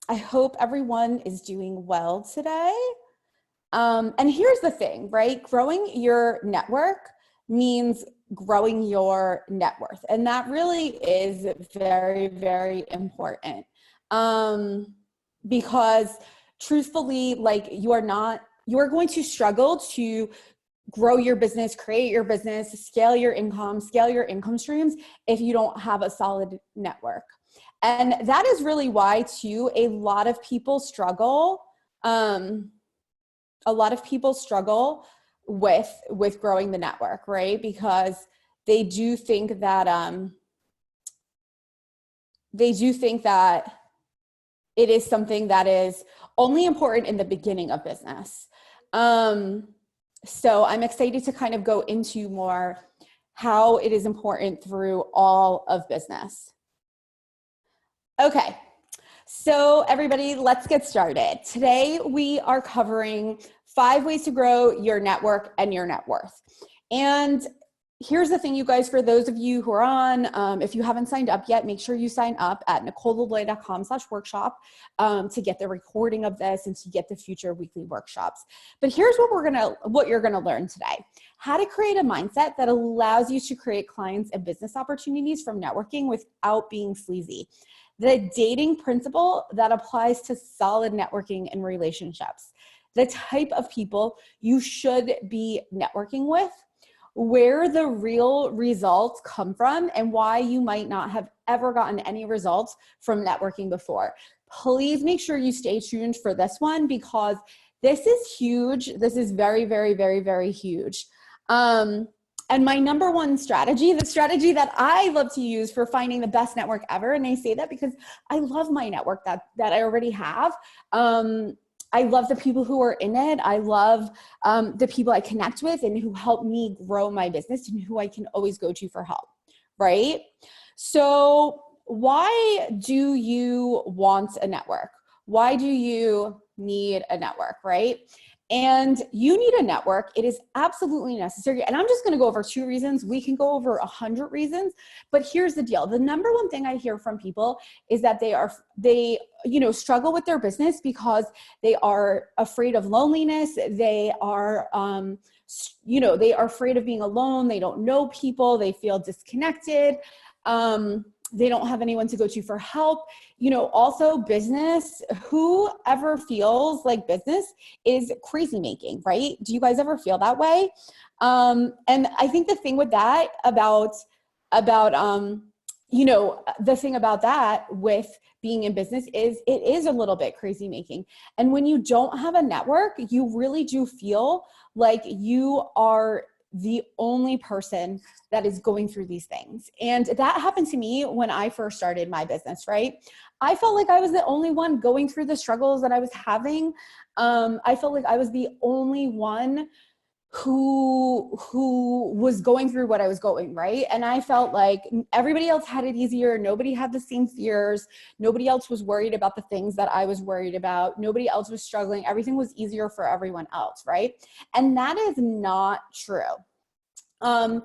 I hope everyone is doing well today. And here's the thing, right? Growing your network means growing your net worth. And that really is very, very important. Because truthfully, like you are going to struggle to grow your business, create your business, scale your income streams if you don't have a solid network. And that is really why too, a lot of people struggle. A lot of people struggle with growing the network, right? Because they do think that it is something that is only important in the beginning of business. So I'm excited to kind of go into more how it is important through all of business. Okay, so everybody, let's get started. Today we are covering 5 ways to grow your network and your net worth. And here's the thing, you guys, for those of you who are on, if you haven't signed up yet, make sure you sign up at NicoleLeBlay.com/workshop to get the recording of this and to get the future weekly workshops. But here's what you're gonna learn today. How to create a mindset that allows you to create clients and business opportunities from networking without being sleazy. The dating principle that applies to solid networking and relationships. The type of people you should be networking with, where the real results come from, and why you might not have ever gotten any results from networking before. Please make sure you stay tuned for this one because this is huge. This is very, very, very, very huge. And my number one strategy, the strategy that I love to use for finding the best network ever, and I say that because I love my network that I already have. I love the people who are in it. I love the people I connect with and who help me grow my business and who I can always go to for help, right? So why do you want a network? Why do you need a network, right? And you need a network. It is absolutely necessary. And I'm just going to go over 2 reasons. We can go over 100 reasons, but here's the deal. The number one thing I hear from people is that they struggle with their business because they are afraid of loneliness. They are, they are afraid of being alone. They don't know people. They feel disconnected. They don't have anyone to go to for help. Also business, whoever feels like business is crazy making, right? Do you guys ever feel that way? And I think the thing with that the thing about that with being in business is it is a little bit crazy making. And when you don't have a network, you really do feel like you are the only person that is going through these things. And that happened to me when I first started my business, right? I felt like I was the only one going through the struggles that I was having. I felt like I was the only one who was going through what I was going, right? And I felt like everybody else had it easier. Nobody had the same fears. Nobody else was worried about the things that I was worried about. Nobody else was struggling. Everything was easier for everyone else, right? And that is not true. And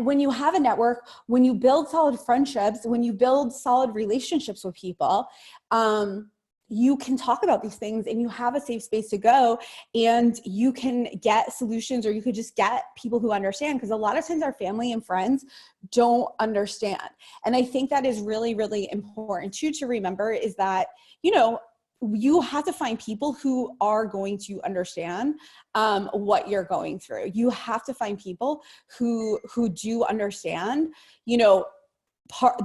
when you have a network, when you build solid friendships, when you build solid relationships with people, you can talk about these things and you have a safe space to go and you can get solutions, or you could just get people who understand, because a lot of times our family and friends don't understand. And I think that is really, really important too, to remember, is that, you have to find people who are going to understand what you're going through. You have to find people who do understand,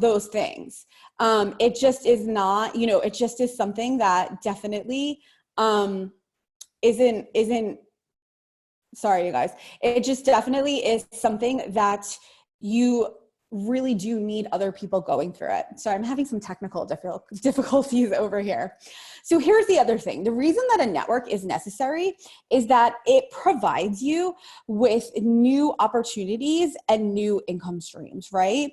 those things. It just is not, it just is something that definitely isn't, sorry, you guys. It just definitely is something that you really do need other people going through it. So I'm having some technical difficulties over here. So here's the other thing. The reason that a network is necessary is that it provides you with new opportunities and new income streams, right?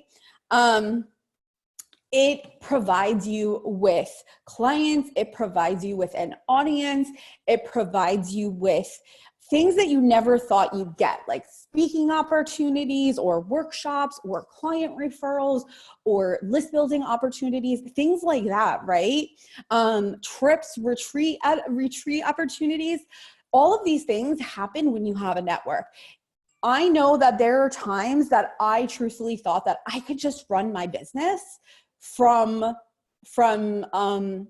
It provides you with clients. It provides you with an audience. It provides you with things that you never thought you'd get, like speaking opportunities or workshops or client referrals or list building opportunities, things like that, right? Trips, retreat opportunities. All of these things happen when you have a network. I know that there are times that I truthfully thought that I could just run my business from behind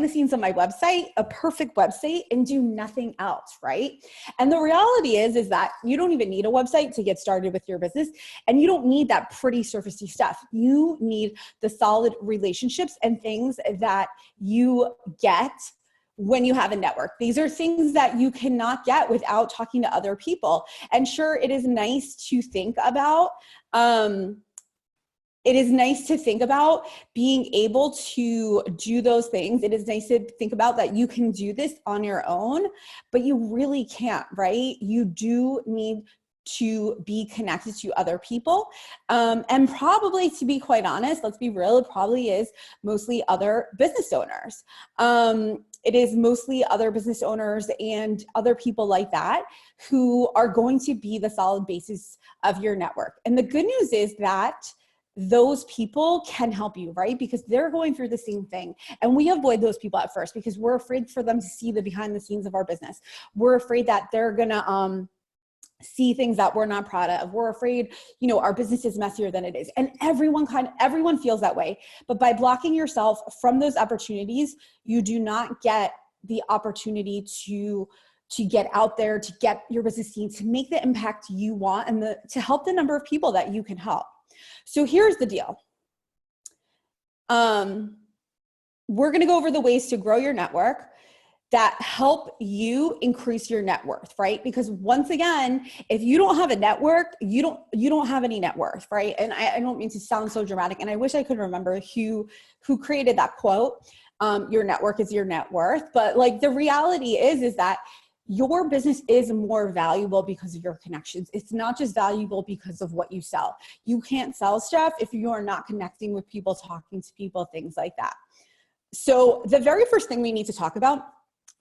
the scenes of my website, a perfect website, and do nothing else, right? And the reality is that you don't even need a website to get started with your business, and you don't need that pretty surfacey stuff. You need the solid relationships and things that you get when you have a network. These are things that you cannot get without talking to other people. And sure, it is nice to think about, being able to do those things. It is nice to think about that you can do this on your own, but you really can't, right? You do need to be connected to other people. And probably, to be quite honest, let's be real, it probably is mostly other business owners. It is mostly other business owners and other people like that who are going to be the solid basis of your network. And the good news is that those people can help you, right? Because they're going through the same thing. And we avoid those people at first because we're afraid for them to see the behind the scenes of our business. We're afraid that they're gonna see things that we're not proud of. We're afraid, our business is messier than it is. And everyone feels that way. But by blocking yourself from those opportunities, you do not get the opportunity to get out there, to get your business seen, to make the impact you want, and to help the number of people that you can help. So here's the deal. We're going to go over the ways to grow your network that help you increase your net worth, right? Because once again, if you don't have a network, you don't have any net worth, right? And I don't mean to sound so dramatic, and I wish I could remember who created that quote. Your network is your net worth. But like, the reality is that your business is more valuable because of your connections. It's not just valuable because of what you sell. You can't sell stuff if you are not connecting with people, talking to people, things like that. So the very first thing we need to talk about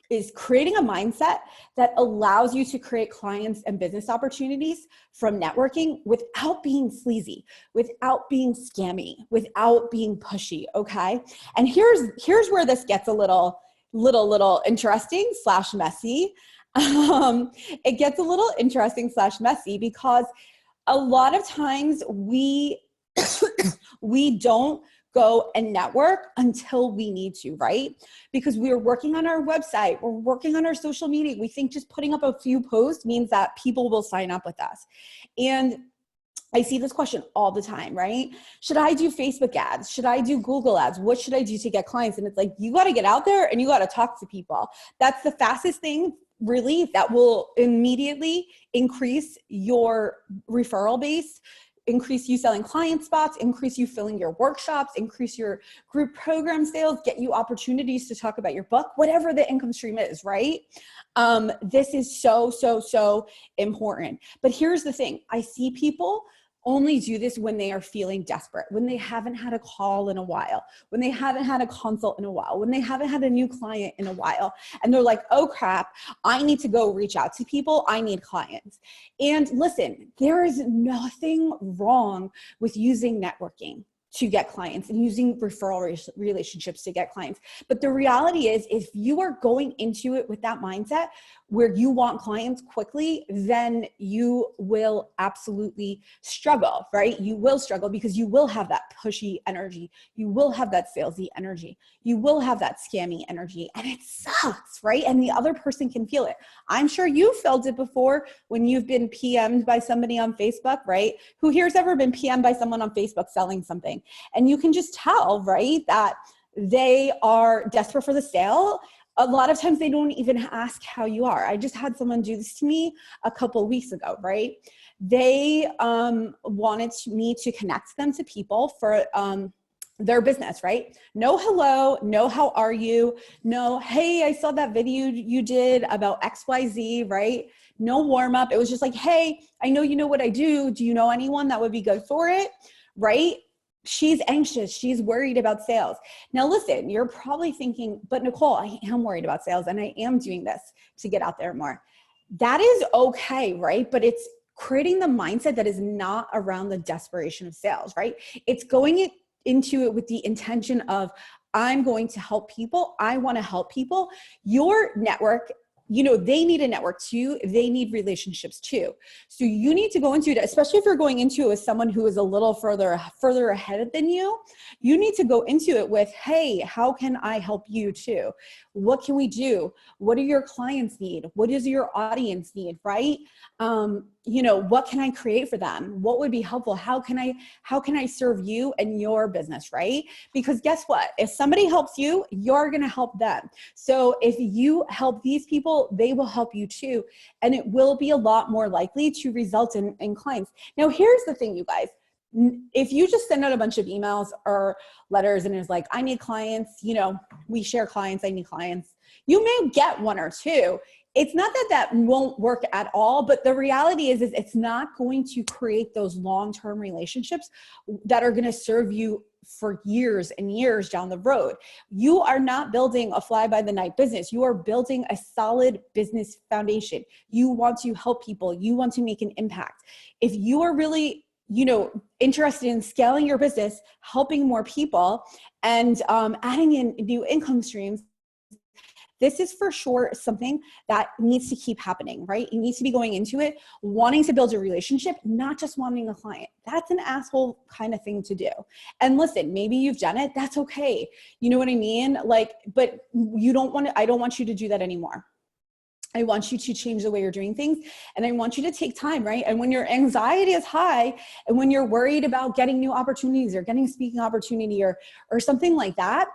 is creating a mindset that allows you to create clients and business opportunities from networking without being sleazy, without being scammy, without being pushy, okay? And here's where this gets a little interesting / messy. It gets a little interesting / messy because a lot of times we don't go and network until we need to, right? Because we're working on our website, we're working on our social media. We think just putting up a few posts means that people will sign up with us. And I see this question all the time, right? Should I do Facebook ads? Should I do Google ads? What should I do to get clients? And it's like, you got to get out there and you got to talk to people. That's the fastest thing, really, that will immediately increase your referral base, increase you selling client spots, increase you filling your workshops, increase your group program sales, get you opportunities to talk about your book, whatever the income stream is, right? This is so important. But here's the thing. I see people only do this when they are feeling desperate, when they haven't had a call in a while, when they haven't had a consult in a while, when they haven't had a new client in a while. And they're like, oh crap, I need to go reach out to people. I need clients. And listen, there is nothing wrong with using networking to get clients and using referral relationships to get clients. But the reality is, if you are going into it with that mindset where you want clients quickly, then you will absolutely struggle, right? You will struggle because you will have that pushy energy. You will have that salesy energy. You will have that scammy energy, and it sucks, right? And the other person can feel it. I'm sure you felt it before when you've been PM'd by somebody on Facebook, right? Who here's ever been PM'd by someone on Facebook selling something? And you can just tell, right, that they are desperate for the sale. A lot of times they don't even ask how you are. I just had someone do this to me a couple of weeks ago, right? They wanted me to connect them to people for their business, right? No hello, no how are you, no hey, I saw that video you did about XYZ, right? No warm up. It was just like, hey, I know you know what I do. Do you know anyone that would be good for it, right? she's anxious, she's worried about sales. Now listen, you're probably thinking, but Nicole, I am worried about sales and I am doing this to get out there more. That is okay, right? But it's creating the mindset that is not around the desperation of sales, right? It's going into it with the intention of, I'm going to help people. I want to help people. Your network, they need a network too. They need relationships too. So you need to go into it, especially if you're going into it with someone who is a little further ahead than you. You need to go into it with, hey, how can I help you too? What can we do? What do your clients need? What does your audience need, right? What can I create for them? What would be helpful? How can I serve you and your business, right? Because guess what? If somebody helps you, you're going to help them. So if you help these people, they will help you too. And it will be a lot more likely to result in clients. Now, here's the thing, you guys. If you just send out a bunch of emails or letters and it's like, I need clients, we share clients, I need clients, you may get one or two. It's not that won't work at all, but the reality is it's not going to create those long-term relationships that are going to serve you for years and years down the road. You are not building a fly-by-the-night business. You are building a solid business foundation. You want to help people. You want to make an impact. If you are really interested in scaling your business, helping more people, and adding in new income streams, this is for sure something that needs to keep happening, right? You need to be going into it wanting to build a relationship, not just wanting a client. That's an asshole kind of thing to do. And listen, maybe you've done it. That's okay. You know what I mean? But I don't want you to do that anymore. I want you to change the way you're doing things, and I want you to take time, right? And when your anxiety is high and when you're worried about getting new opportunities or getting a speaking opportunity or something like that,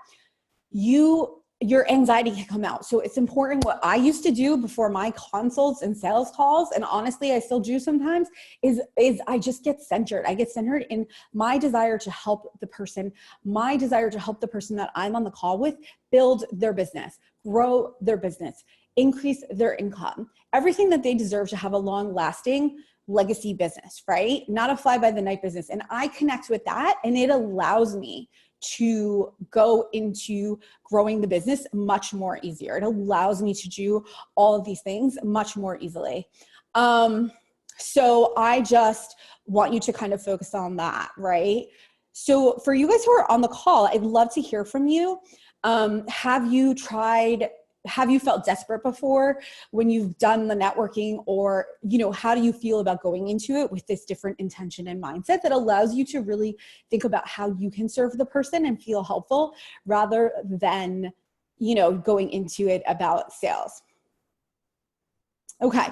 your anxiety can come out. So it's important. What I used to do before my consults and sales calls, and honestly, I still do sometimes, is I just get centered. I get centered in my desire to help the person, that I'm on the call with build their business, grow their business, increase their income, everything that they deserve to have a long-lasting legacy business, right? Not a fly-by-the-night business. And I connect with that, and it allows me to go into growing the business much more easier. It allows me to do all of these things much more easily. So I just want you to kind of focus on that, right? So for you guys who are on the call, I'd love to hear from you. Have you felt desperate before when you've done the networking, or, how do you feel about going into it with this different intention and mindset that allows you to really think about how you can serve the person and feel helpful rather than, going into it about sales? Okay.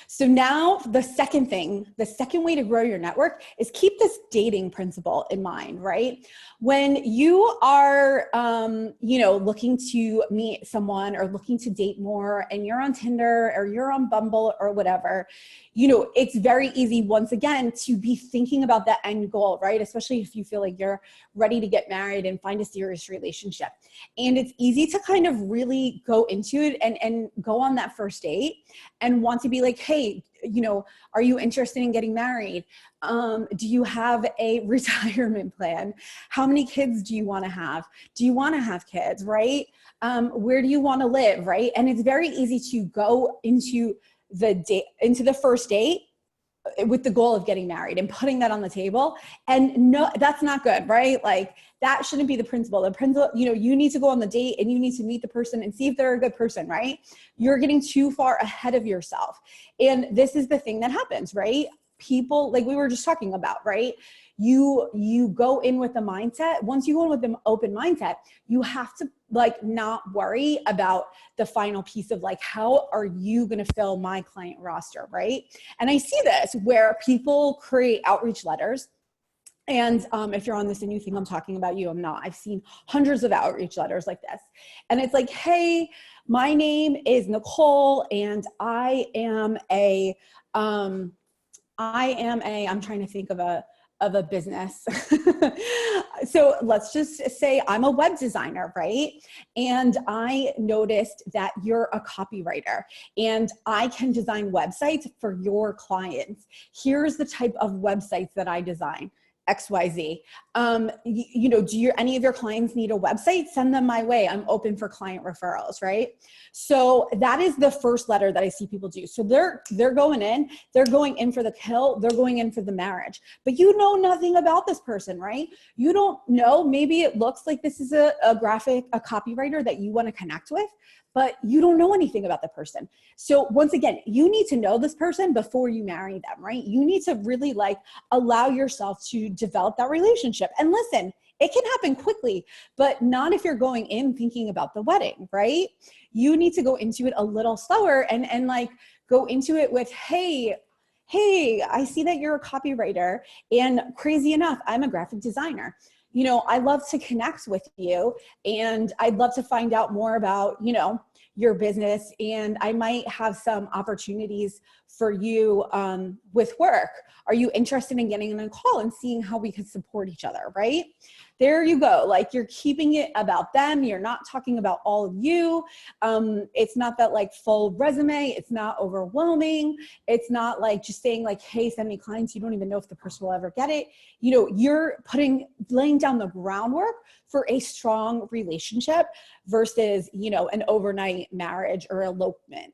So now the second way to grow your network is keep this dating principle in mind, right? When you are, looking to meet someone or looking to date more, and you're on Tinder or you're on Bumble or whatever, it's very easy, once again, to be thinking about that end goal, right? Especially if you feel like you're ready to get married and find a serious relationship. And it's easy to kind of really go into it and go on that first date and want to be like, hey, are you interested in getting married? Do you have a retirement plan? How many kids do you want to have? Do you want to have kids, right? Where do you want to live, right? And it's very easy to go into the first date with the goal of getting married and putting that on the table. And no, that's not good, right? Like, that shouldn't be the principle. The principle, you need to go on the date and you need to meet the person and see if they're a good person, right? You're getting too far ahead of yourself. And this is the thing that happens, right? People, like we were just talking about, right? You go in with the mindset. Once you go in with the open mindset, you have to not worry about the final piece of how are you going to fill my client roster, right? And I see this where people create outreach letters. And if you're on this and you think I'm talking about you, I'm not. I've seen hundreds of outreach letters like this. And it's like, hey, my name is Nicole, and I'm trying to think of a business. So let's just say I'm a web designer, right? And I noticed that you're a copywriter and I can design websites for your clients. Here's the type of websites that I design. XYZ. Do any of your clients need a website? Send them my way. I'm open for client referrals, right? So that is the first letter that I see people do. So they're going in for the kill, they're going in for the marriage, but you know nothing about this person, right? You don't know, maybe it looks like this is a copywriter that you want to connect with, but you don't know anything about the person. So once again, you need to know this person before you marry them, right? You need to really allow yourself to develop that relationship. And listen, it can happen quickly, but not if you're going in thinking about the wedding, right? You need to go into it a little slower and go into it with, hey, I see that you're a copywriter, and crazy enough, I'm a graphic designer. I love to connect with you, and I'd love to find out more about, your business, and I might have some opportunities for you with work. Are you interested in getting on a call and seeing how we could support each other, right? There you go. You're keeping it about them. You're not talking about all of you. It's not that full resume. It's not overwhelming. It's not just saying hey, send me clients. You don't even know if the person will ever get it. You're laying down the groundwork for a strong relationship versus, an overnight marriage or elopement,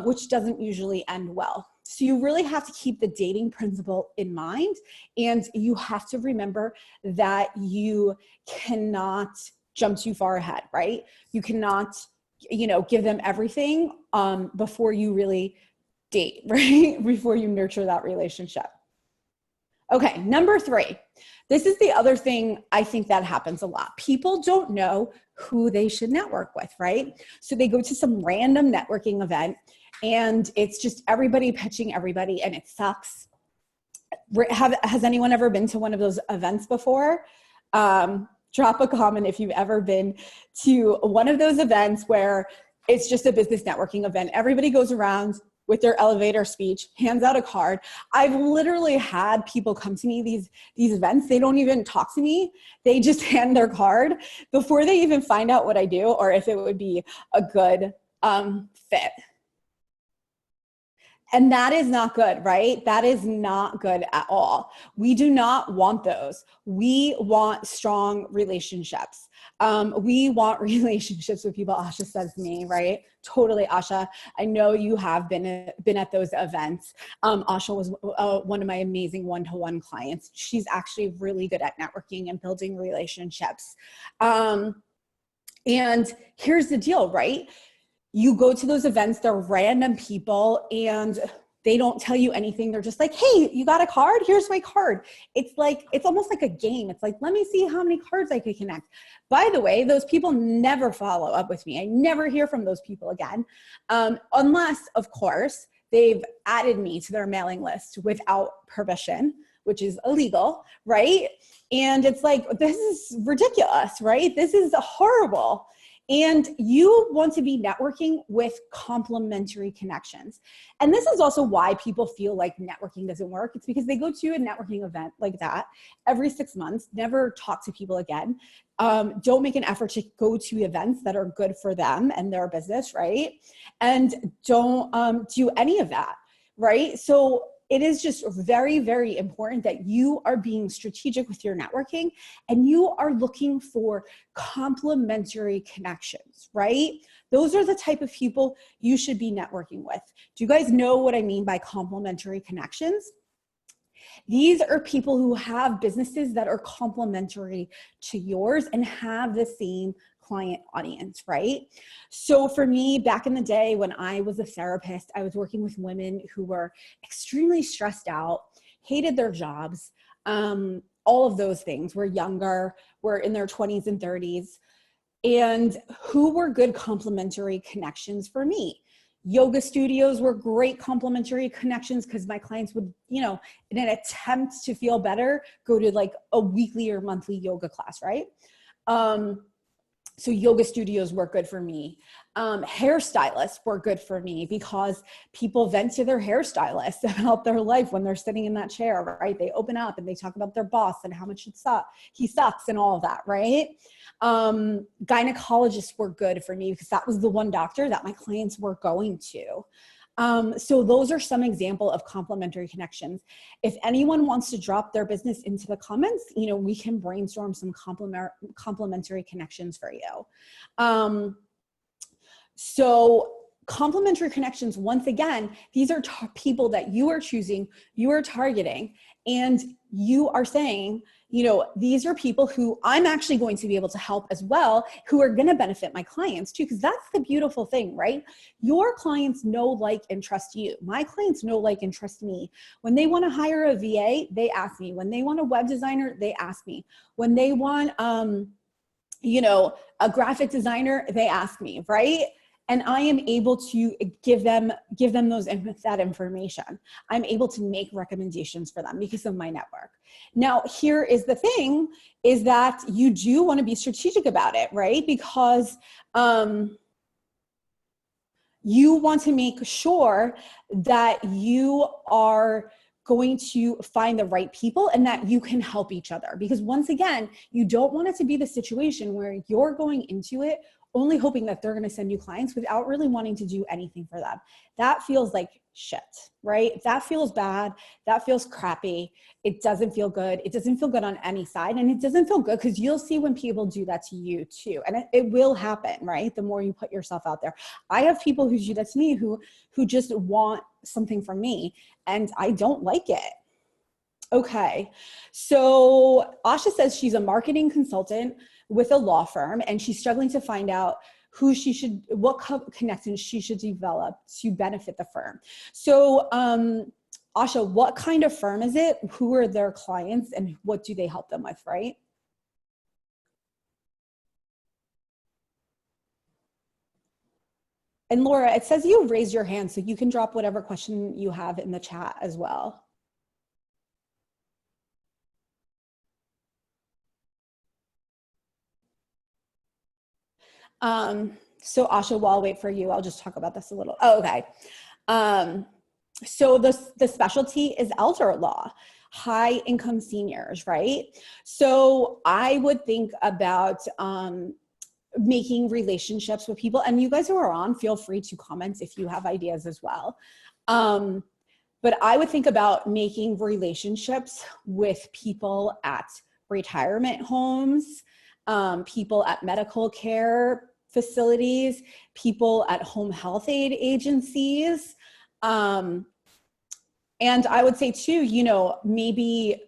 which doesn't usually end well. So you really have to keep the dating principle in mind, and you have to remember that you cannot jump too far ahead, right? You cannot, give them everything before you really date, right? Before you nurture that relationship. Okay, number 3. This is the other thing I think that happens a lot. People don't know who they should network with, right? So they go to some random networking event, and it's just everybody pitching everybody, and it sucks. Has anyone ever been to one of those events before? Drop a comment if you've ever been to one of those events where it's just a business networking event. Everybody goes around with their elevator speech, hands out a card. I've literally had people come to me, these events, they don't even talk to me. They just hand their card before they even find out what I do or if it would be a good fit. And that is not good, right? That is not good at all. We do not want those. We want strong relationships. We want relationships with people. Asha says me, right? Totally, Asha. I know you have been at those events. Asha was one of my amazing one-to-one clients. She's actually really good at networking and building relationships. And here's the deal, right? You go to those events, they're random people, and they don't tell you anything. They're just like, hey, you got a card? Here's my card. It's almost like a game. It's like, let me see how many cards I could connect. By the way, those people never follow up with me. I never hear from those people again. Unless, of course, they've added me to their mailing list without permission, which is illegal, right? And it's like, this is ridiculous, right? This is horrible. And you want to be networking with complementary connections. And this is also why people feel like networking doesn't work. It's because they go to a networking event like that every 6 months, never talk to people again, don't make an effort to go to events that are good for them and their business, right? And don't do any of that, right? So it is just very, very important that you are being strategic with your networking and you are looking for complementary connections, right? Those are the type of people you should be networking with. Do you guys know what I mean by complementary connections? These are people who have businesses that are complementary to yours and have the same client audience, right? So for me, back in the day when I was a therapist, I was working with women who were extremely stressed out, hated their jobs, all of those things, were younger, were in their 20s and 30s, and who were good complementary connections for me. Yoga studios were great complementary connections because my clients would, in an attempt to feel better, go to like a weekly or monthly yoga class, right? So yoga studios were good for me. Hairstylists were good for me because people vent to their hairstylist about their life when they're sitting in that chair, right? They open up and they talk about their boss and how much he sucks and all of that, right? Gynecologists were good for me because that was the one doctor that my clients were going to. So those are some example of complementary connections. If anyone wants to drop their business into the comments, you know, we can brainstorm some complementary connections for you. So complementary connections, once again, these are people that you are choosing, you are targeting, and you are saying, you know, these are people who I'm actually going to be able to help as well, who are going to benefit my clients too, because that's the beautiful thing, right? Your clients know, like, and trust you. My clients know, like, and trust me. When they want to hire a VA, they ask me. When they want a web designer, they ask me. When they want, you know, a graphic designer, they ask me, right? And I am able to give them that information. I'm able to make recommendations for them because of my network. Now, here is the thing, is that you do want to be strategic about it, right? Because you want to make sure that you are going to find the right people and that you can help each other. Because once again, you don't want it to be the situation where you're going into it only hoping that they're going to send you clients without really wanting to do anything for them. That feels like shit, right? That feels bad. That feels crappy. It doesn't feel good. It doesn't feel good on any side. And it doesn't feel good because you'll see when people do that to you too. And it will happen, right? The more you put yourself out there. I have people who do that to me who just want something from me and I don't like it. Okay, so Asha says she's a marketing consultant with a law firm and she's struggling to find out what connections she should develop to benefit the firm. So Asha, what kind of firm is it? Who are their clients and what do they help them with, right? And Laura, it says you raised your hand, so you can drop whatever question you have in the chat as well. So Asha, while I'll wait for you, I'll just talk about this a little. Oh, okay. So the specialty is elder law, high income seniors, right? So I would think about making relationships with people, and you guys who are on, feel free to comment if you have ideas as well. But I would think about making relationships with people at retirement homes, people at medical care facilities, people at home health aid agencies. And I would say too, you know, maybe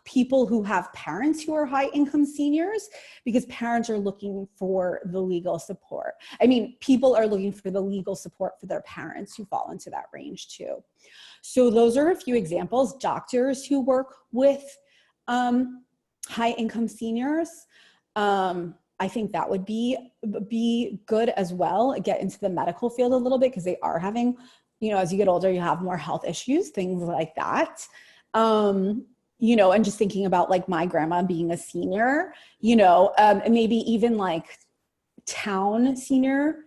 people who have parents who are high income seniors, because parents are looking for the legal support. I mean, people are looking for the legal support for their parents who fall into that range too. So those are a few examples. Doctors who work with high income seniors. I think that would be good as well. Get into the medical field a little bit because they are having, you know, as you get older, you have more health issues, things like that. You know, and just thinking about like my grandma being a senior, you know, and maybe even like town senior,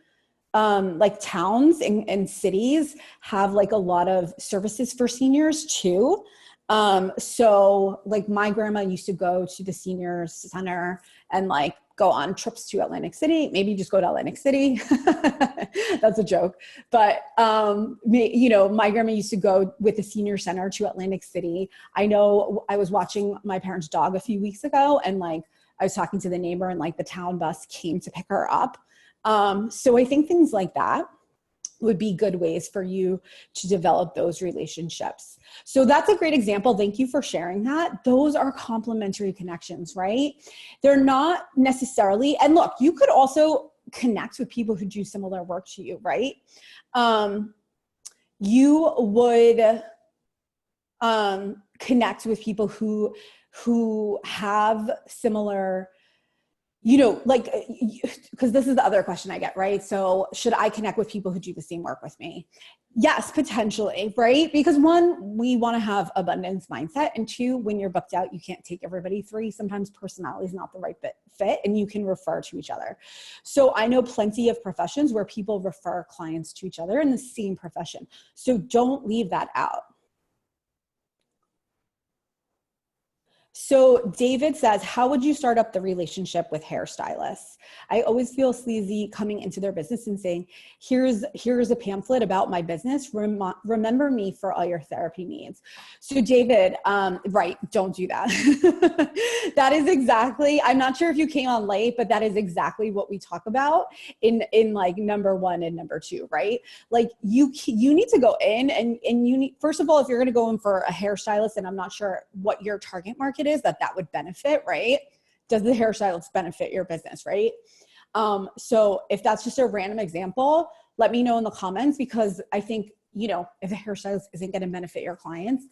like towns and cities have like a lot of services for seniors too. So like my grandma used to go to the senior center and like go on trips to Atlantic City, maybe just go to Atlantic City. That's a joke. But, you know, my grandma used to go with the senior center to Atlantic City. I know I was watching my parents' dog a few weeks ago and like, I was talking to the neighbor and like the town bus came to pick her up. So I think things like that would be good ways for you to develop those relationships. So that's a great example. Thank you for sharing that. Those are complementary connections, right? They're not necessarily, and look, you could also connect with people who do similar work to you, right? You would connect with people who have similar, you know, like, because this is the other question I get, right? So should I connect with people who do the same work with me? Yes, potentially, right? Because one, we want to have abundance mindset. And two, when you're booked out, you can't take everybody. Three, sometimes personality is not the right fit and you can refer to each other. So I know plenty of professions where people refer clients to each other in the same profession. So don't leave that out. So David says, how would you start up the relationship with hairstylists? I always feel sleazy coming into their business and saying, here's a pamphlet about my business. Remember me for all your therapy needs. So David, right, don't do that. That is exactly, I'm not sure if you came on late, but that is exactly what we talk about in like number 1 and number 2, right? Like you need to go in and you need, first of all, if you're going to go in for a hairstylist, and I'm not sure what your target market is that would benefit, right? Does the hairstylist benefit your business, right? So if that's just a random example, let me know in the comments, because I think, you know, if a hairstylist isn't going to benefit your clients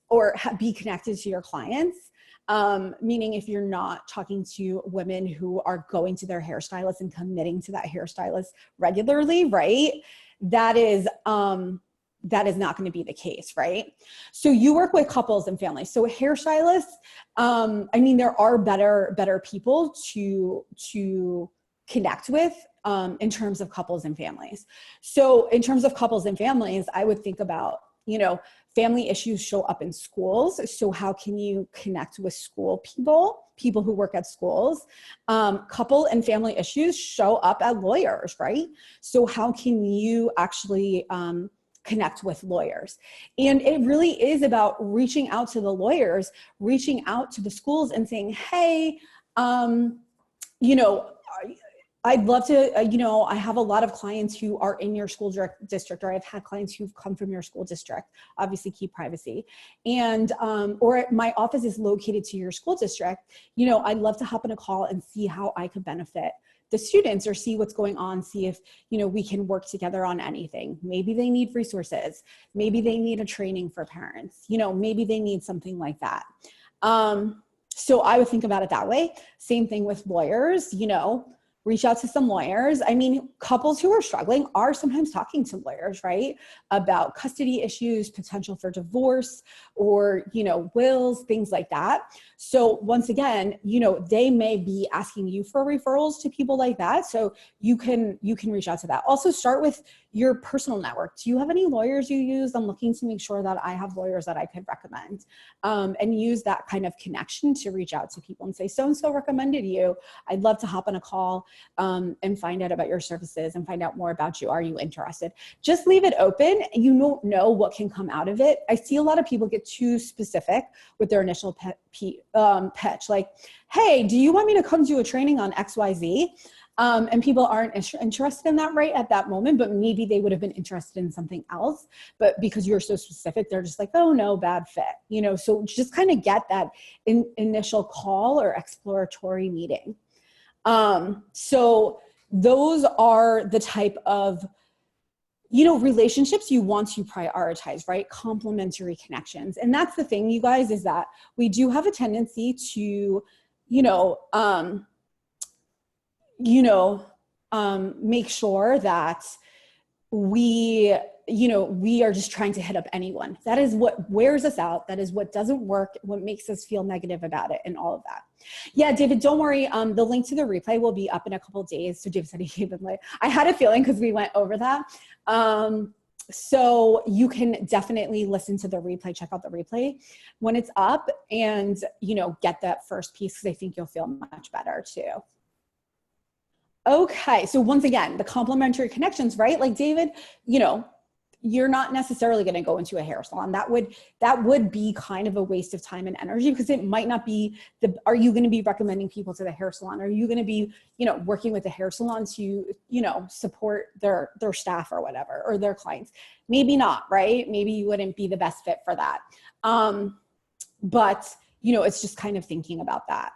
or be connected to your clients, meaning if you're not talking to women who are going to their hairstylist and committing to that hairstylist regularly, right? That is not going to be the case, right? So you work with couples and families. So hairstylists, I mean, there are better people to connect with in terms of couples and families. So in terms of couples and families, I would think about, you know, family issues show up in schools. So how can you connect with school people who work at schools? Couple and family issues show up at lawyers, right? So how can you actually connect with lawyers? And it really is about reaching out to the lawyers, reaching out to the schools and saying, hey, you know, I'd love to, you know, I have a lot of clients who are in your school district, or I've had clients who've come from your school district, obviously keep privacy. And, or my office is located to your school district. You know, I'd love to hop on a call and see how I could benefit the students, or see what's going on, see if, you know, we can work together on anything. Maybe they need resources. Maybe they need a training for parents. You know, maybe they need something like that. So I would think about it that way. Same thing with lawyers, you know, reach out to some lawyers. I mean, couples who are struggling are sometimes talking to lawyers, right? About custody issues, potential for divorce, or, you know, wills, things like that. So once again, you know, they may be asking you for referrals to people like that. So you can reach out to that. Also start with your personal network. Do you have any lawyers you use? I'm looking to make sure that I have lawyers that I could recommend, and use that kind of connection to reach out to people and say, so-and-so recommended you. I'd love to hop on a call and find out about your services and find out more about you. Are you interested? Just leave it open. You don't know what can come out of it. I see a lot of people get too specific with their initial pitch, like, hey, do you want me to come do a training on XYZ? And people aren't interested in that right at that moment, but maybe they would have been interested in something else. But because you're so specific, they're just like, oh no, bad fit. You know, so just kind of get that initial call or exploratory meeting. So those are the type of, you know, relationships you want to prioritize, right? Complementary connections. And that's the thing, you guys, is that we do have a tendency to, make sure that we are just trying to hit up anyone. That is what wears us out. That is what doesn't work, what makes us feel negative about it, and all of that. Yeah, David, don't worry. The link to the replay will be up in a couple of days. So David said he came in late. I had a feeling because we went over that. So you can definitely listen to the replay, check out the replay when it's up, and, get that first piece, because I think you'll feel much better too. Okay, so once again, the complementary connections, right? Like David, you're not necessarily going to go into a hair salon. That would be kind of a waste of time and energy, because it might not be are you going to be recommending people to the hair salon? Are you going to be, working with the hair salon to, support their staff or whatever, or their clients? Maybe not, right? Maybe you wouldn't be the best fit for that. But, it's just kind of thinking about that.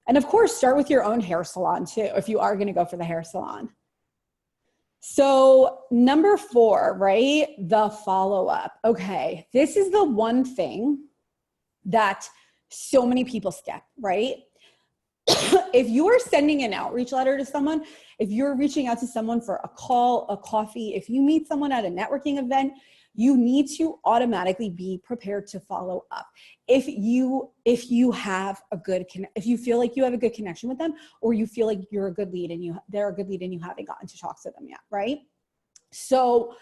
And of course, start with your own hair salon too, if you are going to go for the hair salon. So number 4, right? The follow-up. Okay. This is the one thing that so many people skip, right? If you are sending an outreach letter to someone, if you're reaching out to someone for a call, a coffee, if you meet someone at a networking event, you need to automatically be prepared to follow up. If you have if you feel like you have a good connection with them, or you feel like they're a good lead and you haven't gotten to talk to them yet, right? So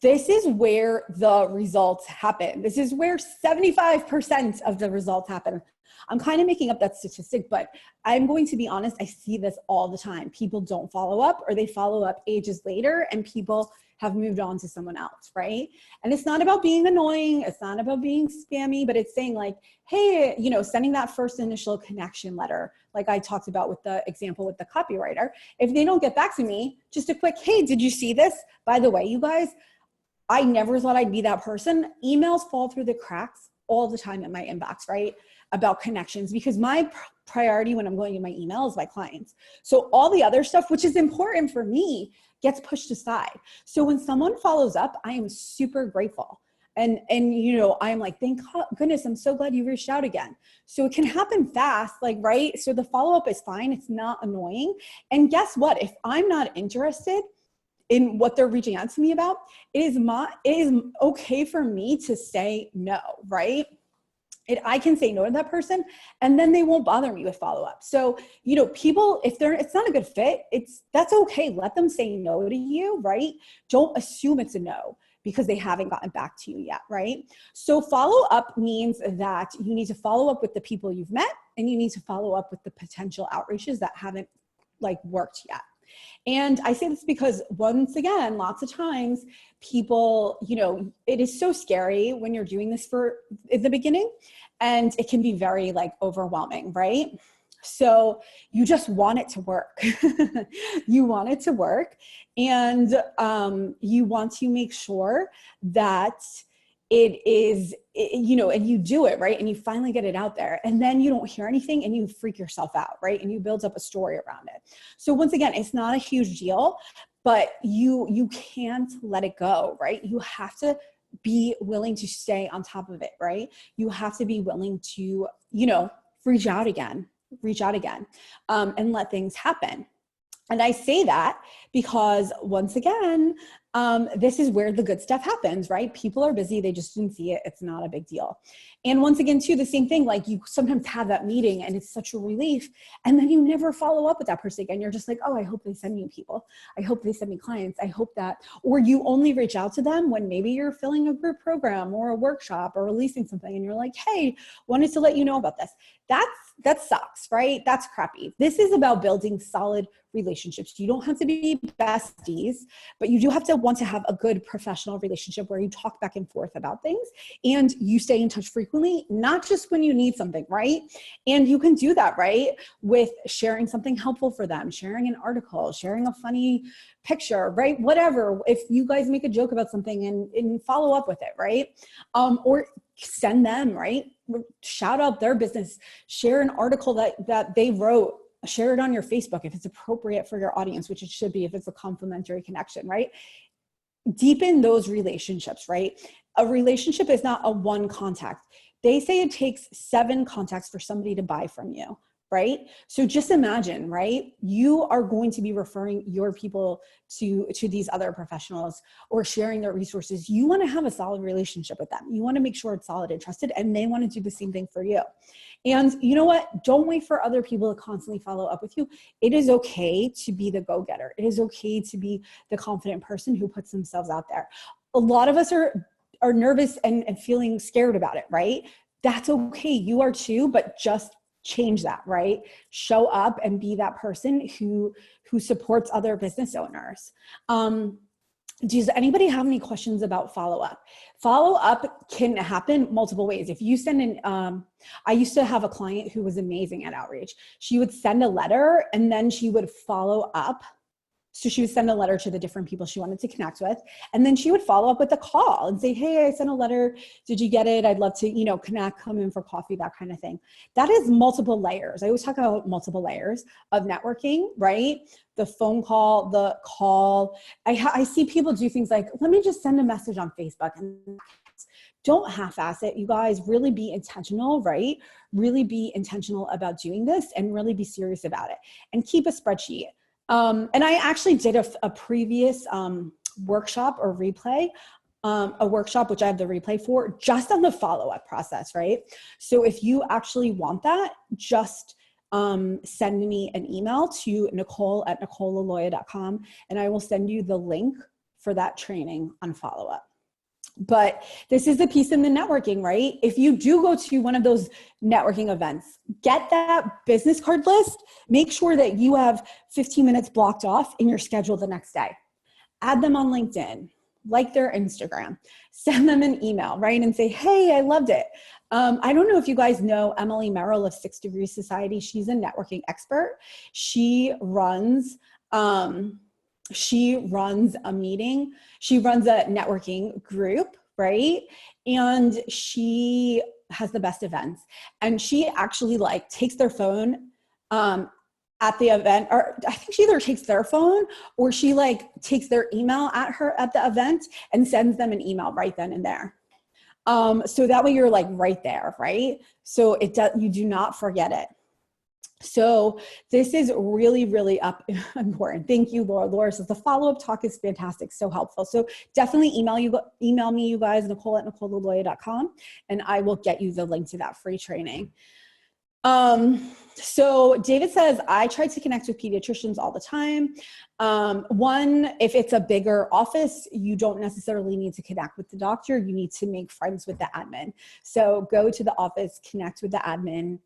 this is where the results happen. This is where 75% of the results happen. I'm kind of making up that statistic, but I'm going to be honest, I see this all the time. People don't follow up, or they follow up ages later and people have moved on to someone else, right? And it's not about being annoying. It's not about being spammy, but it's saying like, hey, sending that first initial connection letter, like I talked about with the example with the copywriter. If they don't get back to me, just a quick, hey, did you see this? By the way, you guys, I never thought I'd be that person. Emails fall through the cracks all the time in my inbox, right? About connections, because my priority when I'm going in my email is my clients. So all the other stuff, which is important for me, gets pushed aside. So when someone follows up, I am super grateful. And I'm like, thank goodness, I'm so glad you reached out again. So it can happen fast, like, right? So the follow-up is fine. It's not annoying. And guess what? If I'm not interested in what they're reaching out to me about, it is okay for me to say no, right? I can say no to that person, and then they won't bother me with follow-up. So, people, if it's not a good fit, that's okay. Let them say no to you, right? Don't assume it's a no because they haven't gotten back to you yet, right? So follow-up means that you need to follow up with the people you've met, and you need to follow up with the potential outreaches that haven't worked yet. And I say this because, once again, lots of times people, it is so scary when you're doing this in the beginning, and it can be very overwhelming, right? So you just want it to work. You want it to work, and you want to make sure that it is, and you do it, right? And you finally get it out there, and then you don't hear anything and you freak yourself out, right? And you build up a story around it. So once again, it's not a huge deal, but you can't let it go, right? You have to be willing to stay on top of it, right? You have to be willing to, reach out again, and let things happen. And I say that because, once again, this is where the good stuff happens, right? People are busy. They just didn't see it. It's not a big deal. And once again, too, the same thing, you sometimes have that meeting and it's such a relief, and then you never follow up with that person again. You're just like, oh, I hope they send me people. I hope they send me clients. I hope that, or you only reach out to them when maybe you're filling a group program or a workshop or releasing something, and you're like, hey, wanted to let you know about this. That sucks, right? That's crappy. This is about building solid relationships. You don't have to be besties, but you do have to want to have a good professional relationship where you talk back and forth about things, and you stay in touch frequently, not just when you need something, right? And you can do that, right? With sharing something helpful for them, sharing an article, sharing a funny picture, right? Whatever. If you guys make a joke about something and follow up with it, right? Or send them, right? Shout out their business, share an article that they wrote, share it on your Facebook if it's appropriate for your audience, which it should be if it's a complementary connection, right? Deepen those relationships, right? A relationship is not a one contact. They say it takes 7 contacts for somebody to buy from you, right? So just imagine, right? You are going to be referring your people to these other professionals or sharing their resources. You want to have a solid relationship with them. You want to make sure it's solid and trusted, and they want to do the same thing for you. And you know what? Don't wait for other people to constantly follow up with you. It is okay to be the go-getter. It is okay to be the confident person who puts themselves out there. A lot of us are nervous and feeling scared about it, right? That's okay. You are too, but just change that, right? Show up and be that person who supports other business owners. Does anybody have any questions about follow-up? Follow-up can happen multiple ways. If you send I used to have a client who was amazing at outreach. She would send a letter and then she would follow up. So she would send a letter to the different people she wanted to connect with. And then she would follow up with a call and say, hey, I sent a letter. Did you get it? I'd love to, connect, come in for coffee, that kind of thing. That is multiple layers. I always talk about multiple layers of networking, right? The phone call, the call. I see people do things like, let me just send a message on Facebook. And don't half-ass it, you guys. Really be intentional, right? Really be intentional about doing this and really be serious about it. And keep a spreadsheet. And I actually did a previous workshop or replay, a workshop, which I have the replay for, just on the follow-up process, right? So if you actually want that, just send me an email to Nicole@NicoleLaloya.com, and I will send you the link for that training on follow-up. But this is the piece in the networking, right? If you do go to one of those networking events, get that business card list, make sure that you have 15 minutes blocked off in your schedule the next day. Add them on LinkedIn, like their Instagram, send them an email, right? And say, hey, I loved it. I don't know if you guys know Emily Merrill of 6 Degrees Society. She's a networking expert. She runs a meeting. She runs a networking group, right? And she has the best events. And she actually like takes their phone at the event, or I think she either takes their phone or she like takes their email at the event and sends them an email right then and there. So that way you're like right there, right? So you do not forget it. So this is really, really important. Thank you, Laura. Laura says the follow-up talk is fantastic, so helpful. So definitely email me, you guys, Nicole@NicoleLaloya.com, and I will get you the link to that free training. So David says, I try to connect with pediatricians all the time. If it's a bigger office, you don't necessarily need to connect with the doctor. You need to make friends with the admin. So go to the office, connect with the admin,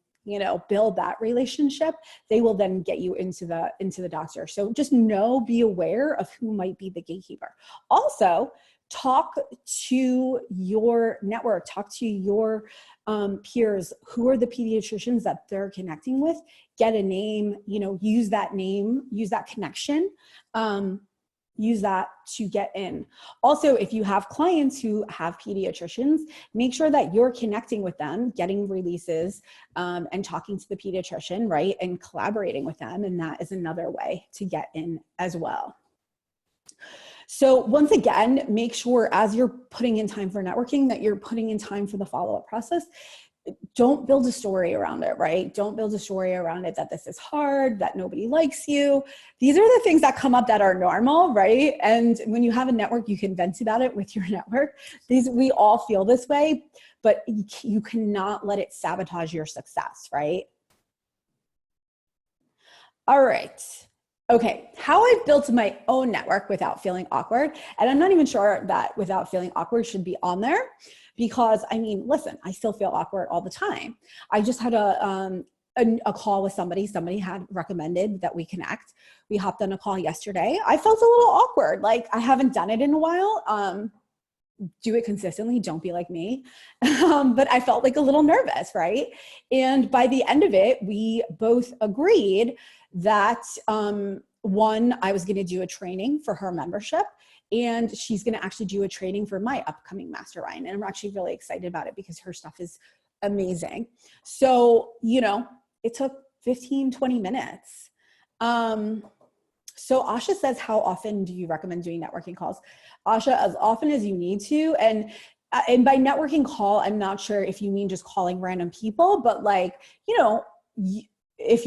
build that relationship. They will then get you into the doctor. So just be aware of who might be the gatekeeper. Also, talk to your network, talk to your peers. Who are the pediatricians that they're connecting with? Get a name, use that name, use that connection, use that to get in. Also, if you have clients who have pediatricians, make sure that you're connecting with them, getting releases, and talking to the pediatrician, right? And collaborating with them. And that is another way to get in as well. So once again, make sure as you're putting in time for networking that you're putting in time for the follow-up process. Don't build a story around it, right? Don't build a story around it that this is hard, that nobody likes you. These are the things that come up that are normal, right? And when you have a network, you can vent about it with your network. We all feel this way, but you cannot let it sabotage your success, right? All right. Okay, how I've built my own network without feeling awkward. And I'm not even sure that without feeling awkward should be on there because, listen, I still feel awkward all the time. I just had a call with somebody. Somebody had recommended that we connect. We hopped on a call yesterday. I felt a little awkward. Like I haven't done it in a while. Do it consistently. Don't be like me. But I felt like a little nervous, right? And by the end of it, we both agreed that one, I was going to do a training for her membership, and she's going to actually do a training for my upcoming mastermind. And I'm actually really excited about it because her stuff is amazing. So, it took 15, 20 minutes. So Asha says, how often do you recommend doing networking calls? Asha, as often as you need to. And by networking call, I'm not sure if you mean just calling random people, but if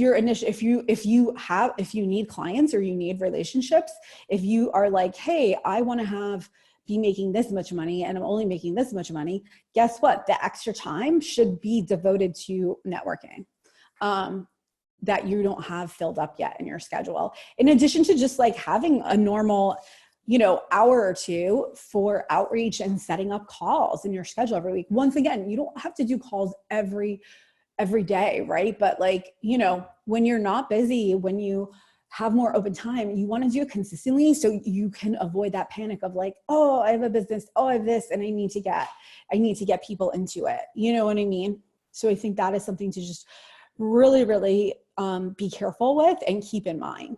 you need clients or you need relationships, if you are like, hey, I want to be making this much money and I'm only making this much money, guess what? The extra time should be devoted to networking. That you don't have filled up yet in your schedule. In addition to just like having a normal, hour or two for outreach and setting up calls in your schedule every week. Once again, you don't have to do calls every day, right? But when you're not busy, when you have more open time, you want to do it consistently so you can avoid that panic of like, oh, I have a business, oh, I have this, and I need to get people into it. You know what I mean? So I think that is something to just really, really be careful with and keep in mind.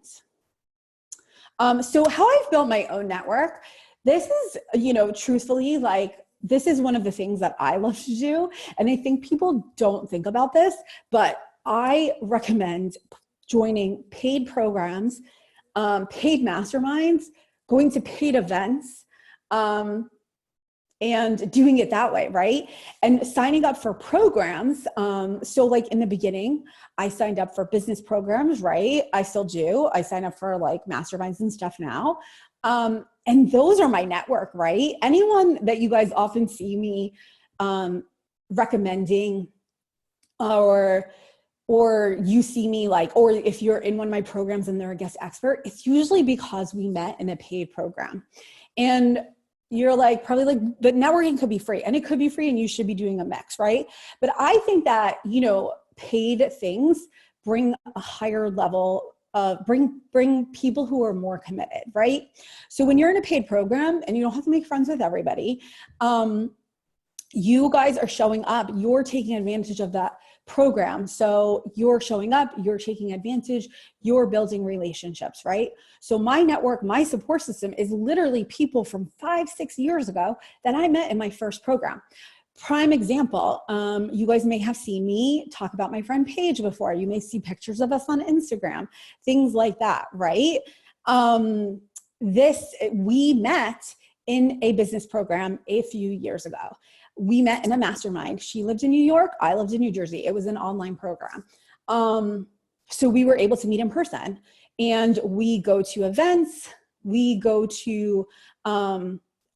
So how I've built my own network, this is, truthfully, this is one of the things that I love to do. And I think people don't think about this, but I recommend joining paid programs, paid masterminds, going to paid events, and doing it that way, right? And signing up for programs. So like in the beginning, I signed up for business programs, right? I still do. I sign up for like masterminds and stuff now. And those are my network, right? Anyone that you guys often see me recommending or or you see me like, or if you're in one of my programs and they're a guest expert, it's usually because we met in a paid program. And you're like, probably like, the networking could be free, and it could be free, and you should be doing a mix, right? But I think that, you know, paid things bring a higher level of, bring people who are more committed, right? So when you're in a paid program and you don't have to make friends with everybody, you guys are showing up, you're taking advantage of that program. So you're showing up, you're taking advantage, you're building relationships, right? So my network, my support system is literally people from 5-6 years ago that I met in my first program. Prime example, you guys may have seen me talk about my friend Paige before. You may see pictures of us on Instagram, things like that, right? We met in a business program a few years ago. We met in a mastermind. She lived in New York, I lived in New Jersey. It was an online program. So we were able to meet in person, and we go to events, we go to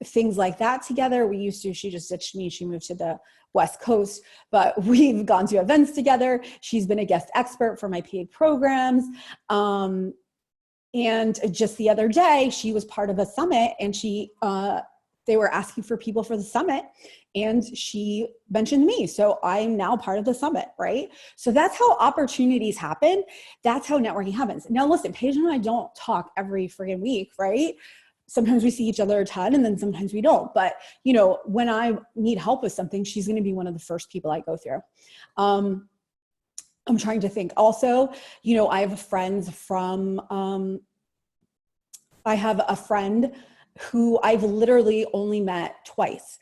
things like that together. She just ditched me. She moved to the West Coast, but we've gone to events together. She's been a guest expert for my paid programs. And just the other day, she was part of a summit, and they were asking for people for the summit, and she mentioned me. So I'm now part of the summit, right? So that's how opportunities happen. That's how networking happens. Now listen, Paige and I don't talk every friggin' week, right? Sometimes we see each other a ton, and then sometimes we don't. But, you know, when I need help with something, she's going to be one of the first people I go through. I'm trying to think. Also, you know, I have a friend who I've literally only met twice.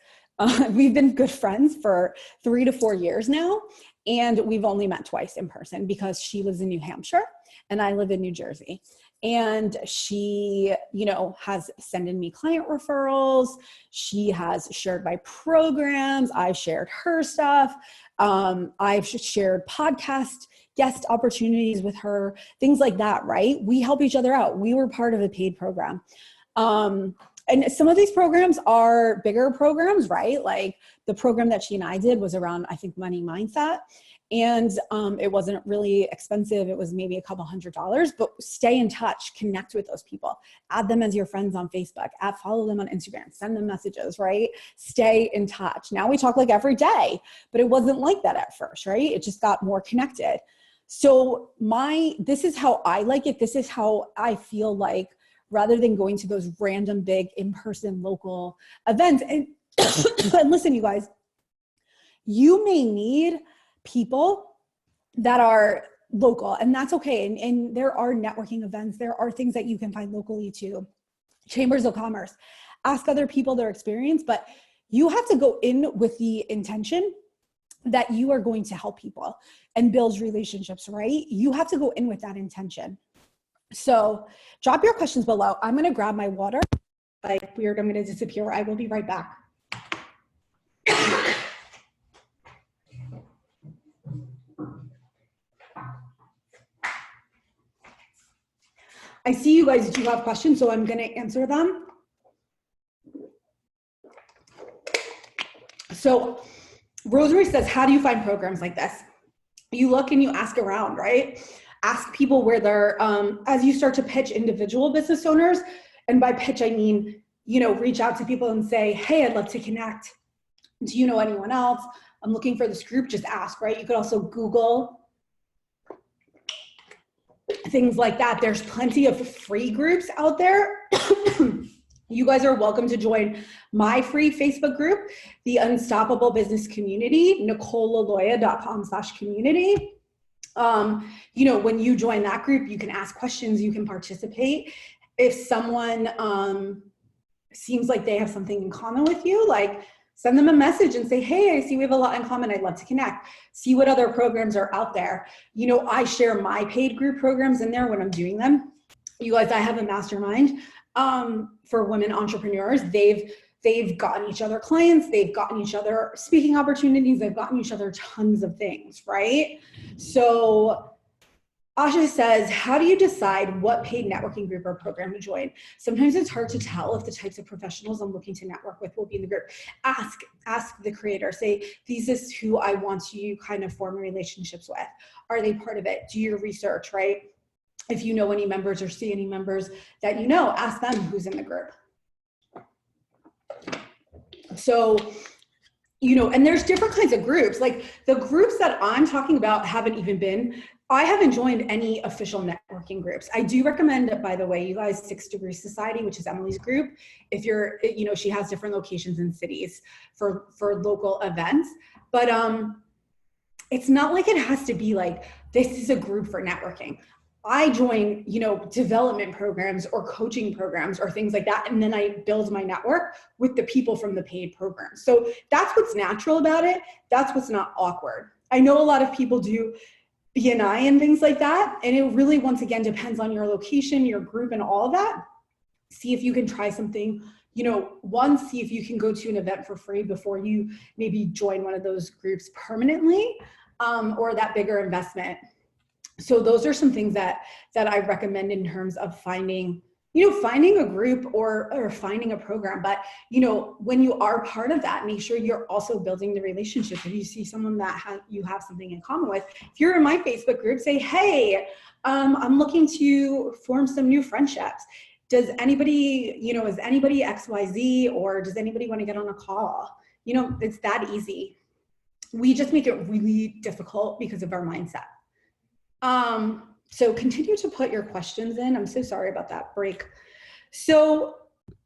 We've been good friends for 3 to 4 years now, and we've only met twice in person because she lives in New Hampshire and I live in New Jersey. And she, you know, has sent in me client referrals. She has shared my programs. I've shared her stuff. I've shared podcast guest opportunities with her, things like that, right? We help each other out. We were part of a paid program. And some of these programs are bigger programs, right? Like the program that she and I did was around, I think, money mindset. And it wasn't really expensive. It was maybe a couple $100, but stay in touch, connect with those people, add them as your friends on Facebook, follow them on Instagram, send them messages, right? Stay in touch. Now we talk like every day, but it wasn't like that at first, right? It just got more connected. So this is how I like it. This is how I feel like, rather than going to those random big in-person local events. And, and listen, you guys, you may need people that are local, and that's okay. And there are networking events. There are things that you can find locally too. Chambers of commerce. Ask other people their experience, but you have to go in with the intention that you are going to help people and build relationships, right? You have to go in with that intention. So drop your questions below. I'm going to grab my water. Like weird, I'm going to disappear. I will be right back. I see you guys do have questions, so I'm going to answer them. So Rosary says, how do you find programs like this? You look and you ask around, right? Ask people where they're, as you start to pitch individual business owners, and by pitch, I mean, you know, reach out to people and say, hey, I'd love to connect. Do you know anyone else? I'm looking for this group, just ask, right? You could also Google things like that. There's plenty of free groups out there. You guys are welcome to join my free Facebook group, the Unstoppable Business Community, NicoleLaloya.com/community. You know, when you join that group, you can ask questions, you can participate. If someone seems like they have something in common with you, like send them a message and say, hey, I see we have a lot in common. I'd love to connect. See what other programs are out there. You know, I share my paid group programs in there when I'm doing them. You guys, I have a mastermind for women entrepreneurs. They've gotten each other clients. They've gotten each other speaking opportunities. They've gotten each other tons of things, right? So Asha says, how do you decide what paid networking group or program to join? Sometimes it's hard to tell if the types of professionals I'm looking to network with will be in the group. Ask the creator, say, this is who I want to kind of form relationships with. Are they part of it? Do your research, right? If you know any members or see any members that you know, ask them who's in the group. So, you know, and there's different kinds of groups. Like the groups that I'm talking about I haven't joined any official networking groups. I do recommend, by the way, you guys, 6 Degree Society, which is Emily's group. If you're, you know, she has different locations in cities for local events, but it's not like it has to be like, this is a group for networking. I join, you know, development programs or coaching programs or things like that. And then I build my network with the people from the paid program. So that's what's natural about it. That's what's not awkward. I know a lot of people do BNI and things like that. And it really, once again, depends on your location, your group, and all of that. See if you can try something, you know, see if you can go to an event for free before you maybe join one of those groups permanently, or that bigger investment. So those are some things that I recommend in terms of finding a group or finding a program. But, you know, when you are part of that, make sure you're also building the relationship. If you see someone that you have something in common with, if you're in my Facebook group, say, hey, I'm looking to form some new friendships. Does anybody, you know, is anybody XYZ, or does anybody want to get on a call? You know, it's that easy. We just make it really difficult because of our mindset. So continue to put your questions in. I'm so sorry about that break. So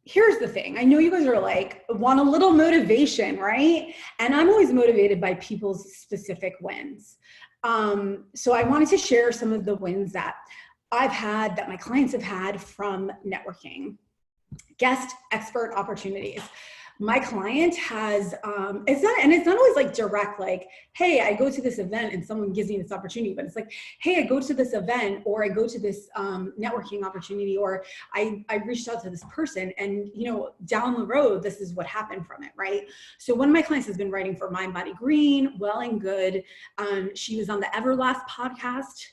here's the thing. I know you guys are like, want a little motivation, right? And I'm always motivated by people's specific wins. So I wanted to share some of the wins that I've had, that my clients have had from networking. Guest expert opportunities. My client has, it's not always like direct, like, hey, I go to this event and someone gives me this opportunity, but it's like, hey, I go to this event, or I go to this networking opportunity, or I reached out to this person, and, you know, down the road, this is what happened from it, right? So one of my clients has been writing for Mind Body Green, Well and Good. She was on the Everlast podcast,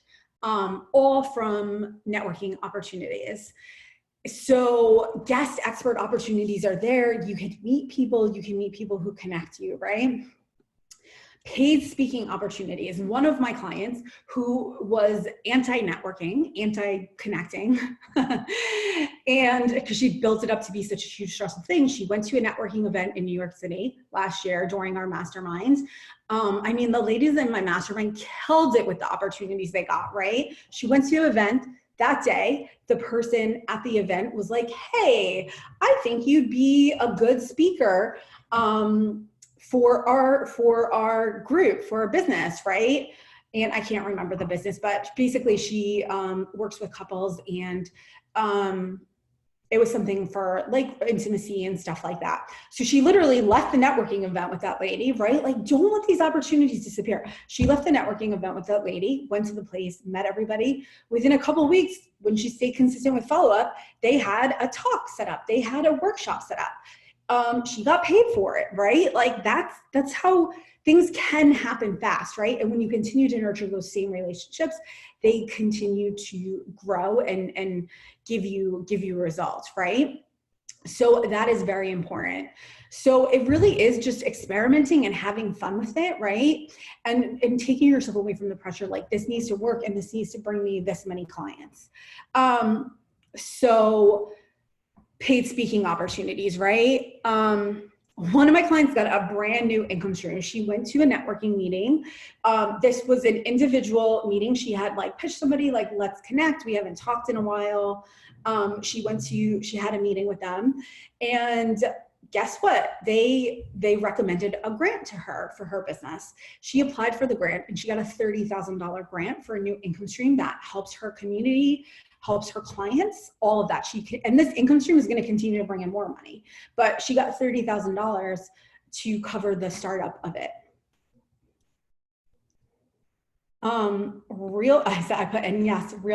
all from networking opportunities. So guest expert opportunities are there. You can meet people who connect you, right? Paid speaking opportunities. One of my clients who was anti-networking, anti-connecting, and because she built it up to be such a huge stressful thing, she went to a networking event in New York City last year during our masterminds. I mean, the ladies in my mastermind killed it with the opportunities they got, right? She went to an event. That day, the person at the event was like, hey, I think you'd be a good speaker for our group, for our business, right? And I can't remember the business, but basically she works with couples, and it was something for like intimacy and stuff like that. So she literally left the networking event with that lady, right? Like, don't let these opportunities disappear. She left the networking event with that lady, went to the place, met everybody. Within a couple of weeks, when she stayed consistent with follow-up, they had a talk set up. They had a workshop set up. She got paid for it, right? Like that's how things can happen fast, right? And when you continue to nurture those same relationships, they continue to grow and give you results, right? So that is very important. So it really is just experimenting and having fun with it, right? And taking yourself away from the pressure, like this needs to work and this needs to bring me this many clients. So paid speaking opportunities, right? One of my clients got a brand new income stream. She went to a networking meeting. This was an individual meeting. She had like pitched somebody like, let's connect. We haven't talked in a while. She had a meeting with them, and guess what? They recommended a grant to her for her business. She applied for the grant, and she got a $30,000 grant for a new income stream that helps her community, helps her clients, all of that. And this income stream is going to continue to bring in more money, but she got $30,000 to cover the startup of it. Real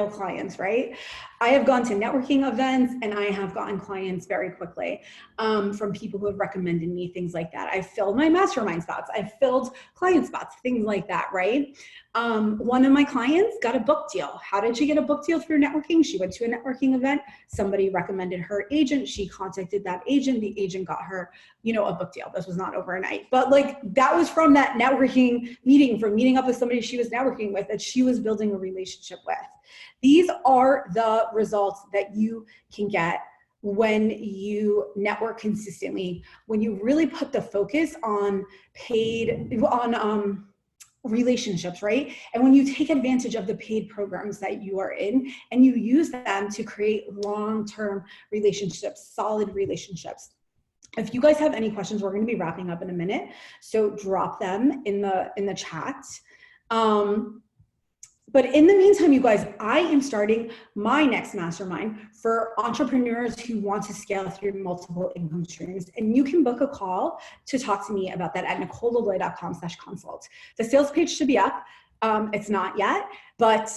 clients, right? I have gone to networking events and I have gotten clients very quickly from people who have recommended me, things like that. I've filled my mastermind spots. I've filled client spots, things like that, right? One of my clients got a book deal. How did she get a book deal? Through networking. She went to a networking event. Somebody recommended her agent. She contacted that agent. The agent got her, you know, a book deal. This was not overnight, but like that was from that networking meeting, from meeting up with somebody she was networking with, that she was building a relationship with. These are the results that you can get when you network consistently, when you really put the focus on relationships, right? And when you take advantage of the paid programs that you are in and you use them to create long-term relationships, solid relationships. If you guys have any questions, we're going to be wrapping up in a minute, so drop them in the chat. But in the meantime, you guys, I am starting my next mastermind for entrepreneurs who want to scale through multiple income streams. And you can book a call to talk to me about that at NicoleLeBlay.com/consult. The sales page should be up. It's not yet, but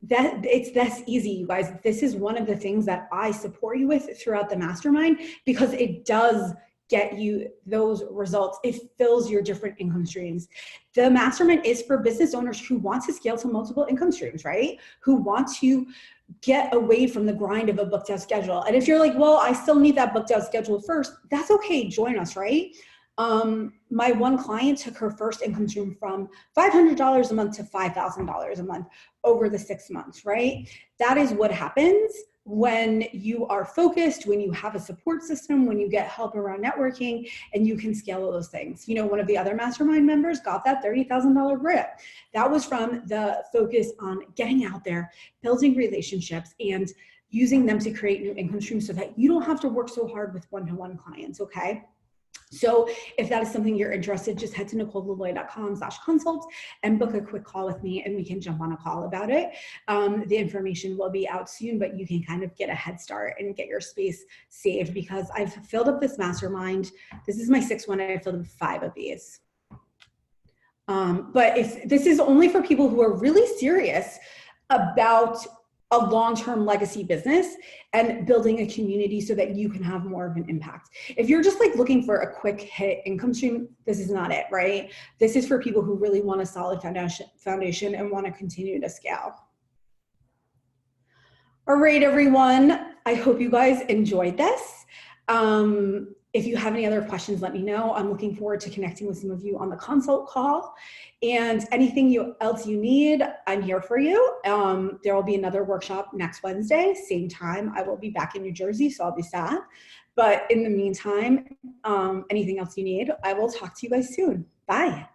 it's this easy, you guys. This is one of the things that I support you with throughout the mastermind, because it does get you those results. It fills your different income streams. The mastermind is for business owners who want to scale to multiple income streams, right? Who want to get away from the grind of a booked out schedule. And if you're like, well, I still need that booked out schedule first, that's okay, join us, right? My one client took her first income stream from $500 a month to $5,000 a month over the 6 months, right? That is what happens when you are focused, when you have a support system, when you get help around networking, and you can scale all those things. You know, one of the other mastermind members got that $30,000 grant. That was from the focus on getting out there, building relationships, and using them to create new income streams so that you don't have to work so hard with one-to-one clients, okay? So if that is something you're interested, just head to NicoleLeBlay.com/consult and book a quick call with me, and we can jump on a call about it. The information will be out soon, but you can kind of get a head start and get your space saved, because I've filled up this mastermind. This is my 6th one, and I filled up 5 of these. But if this is only for people who are really serious about a long-term legacy business and building a community so that you can have more of an impact. If you're just like looking for a quick hit income stream, this is not it, right? This is for people who really want a solid foundation and want to continue to scale. All right, everyone. I hope you guys enjoyed this. If you have any other questions, let me know. I'm looking forward to connecting with some of you on the consult call. And anything else you need, I'm here for you. There will be another workshop next Wednesday, same time. I will be back in New Jersey, so I'll be sad. But in the meantime, anything else you need, I will talk to you guys soon. Bye.